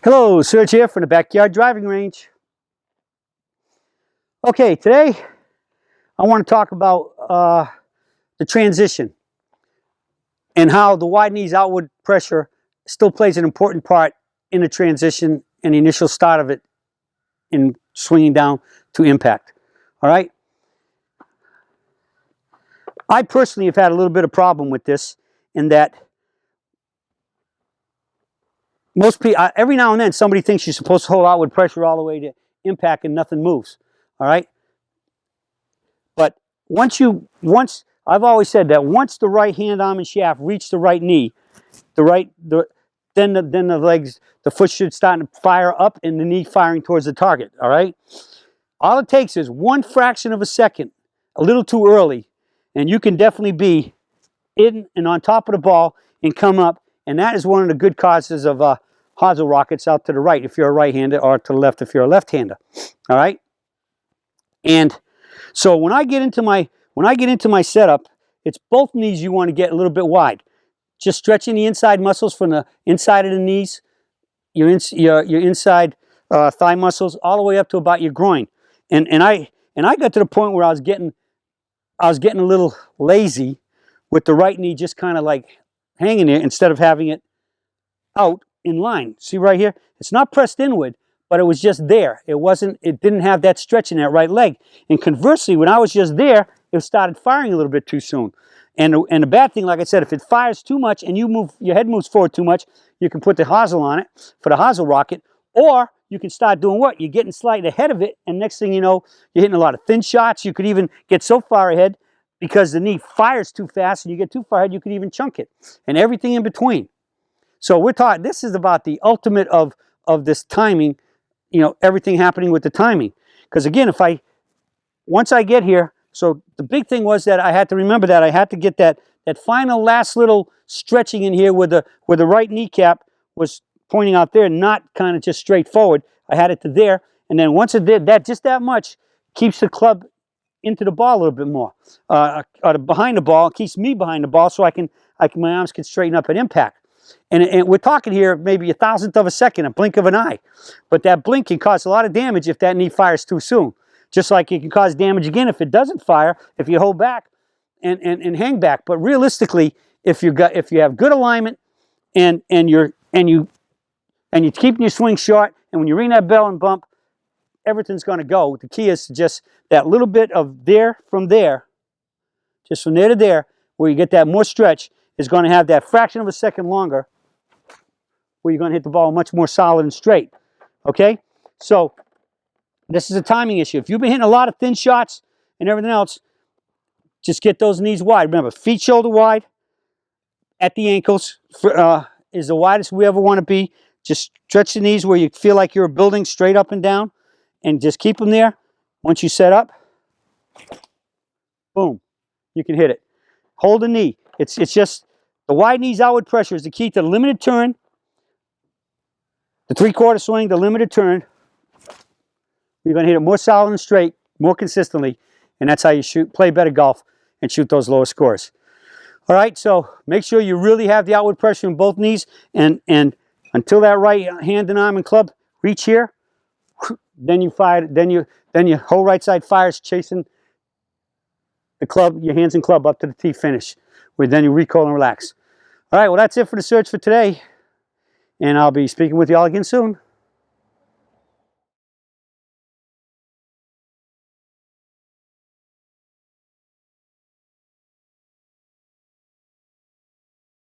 Hello, Serge here from the Backyard Driving Range. Okay, today I want to talk about the transition and how the wide knees outward pressure still plays an important part in the transition and the initial start of it in swinging down to impact. All right? I personally have had a little bit of problem with this in that most people, every now and then somebody thinks you're supposed to hold outward pressure all the way to impact and nothing moves. All right? But once I've always said that once the right hand arm and shaft reach the right knee, then the legs, the foot should start to fire up and the knee firing towards the target. All right. All it takes is one fraction of a second, a little too early, and you can definitely be in and on top of the ball and come up. And that is one of the good causes of hosel rockets out to the right if you're a right-hander, or to the left if you're a left-hander. All right. And so when I get into my setup, it's both knees you want to get a little bit wide. Just stretching the inside muscles from the inside of the knees, your inside thigh muscles, all the way up to about your groin. And I got to the point where I was getting a little lazy with the right knee just kind of like hanging there instead of having it out in line. See right here? It's not pressed inward, but it was just there. It didn't have that stretch in that right leg. And conversely, when I was just there, it started firing a little bit too soon. And the bad thing, like I said, if it fires too much and your head moves forward too much, you can put the hosel on it for the hosel rocket, or you can start doing what? You're getting slightly ahead of it, and next thing you know, you're hitting a lot of thin shots. You could even get so far ahead because the knee fires too fast, and you get too far ahead, you could even chunk it, and everything in between. So we're talking, this is about the ultimate of this timing, everything happening with the timing. Because again, once I get here, so the big thing was that I had to remember that I had to get that final last little stretching in here where the right kneecap was pointing out there, not kind of just straight forward. I had it to there, and then once it did that, just that much keeps the club into the ball a little bit more, or behind the ball, keeps me behind the ball, so my arms can straighten up at impact. And we're talking here maybe 1,000th of a second, a blink of an eye. But that blink can cause a lot of damage if that knee fires too soon. Just like it can cause damage again if it doesn't fire, if you hold back and hang back. But realistically, if you have good alignment and you're keeping your swing short, and when you ring that bell and bump, everything's going to go. The key is just that little bit of there from there, just from there to there, where you get that more stretch, is going to have that fraction of a second longer where you're going to hit the ball much more solid and straight. Okay? So this is a timing issue. If you've been hitting a lot of thin shots and everything else, just get those knees wide. Remember, feet shoulder wide at the ankles is the widest we ever want to be. Just stretch the knees where you feel like you're building straight up and down, and just keep them there. Once you set up, boom, you can hit it. Hold the knee. It's just the wide knees outward pressure is the key to the limited turn, the three-quarter swing, the limited turn. You're going to hit it more solid and straight, more consistently, and that's how you play better golf and shoot those lower scores. All right, so make sure you really have the outward pressure in both knees, and until that right hand and arm and club reach here, then you fire. Then your whole right side fires, chasing the club, your hands and club up to the tee finish, where then you recoil and relax. All right, well, that's it for the search for today, and I'll be speaking with you all again soon.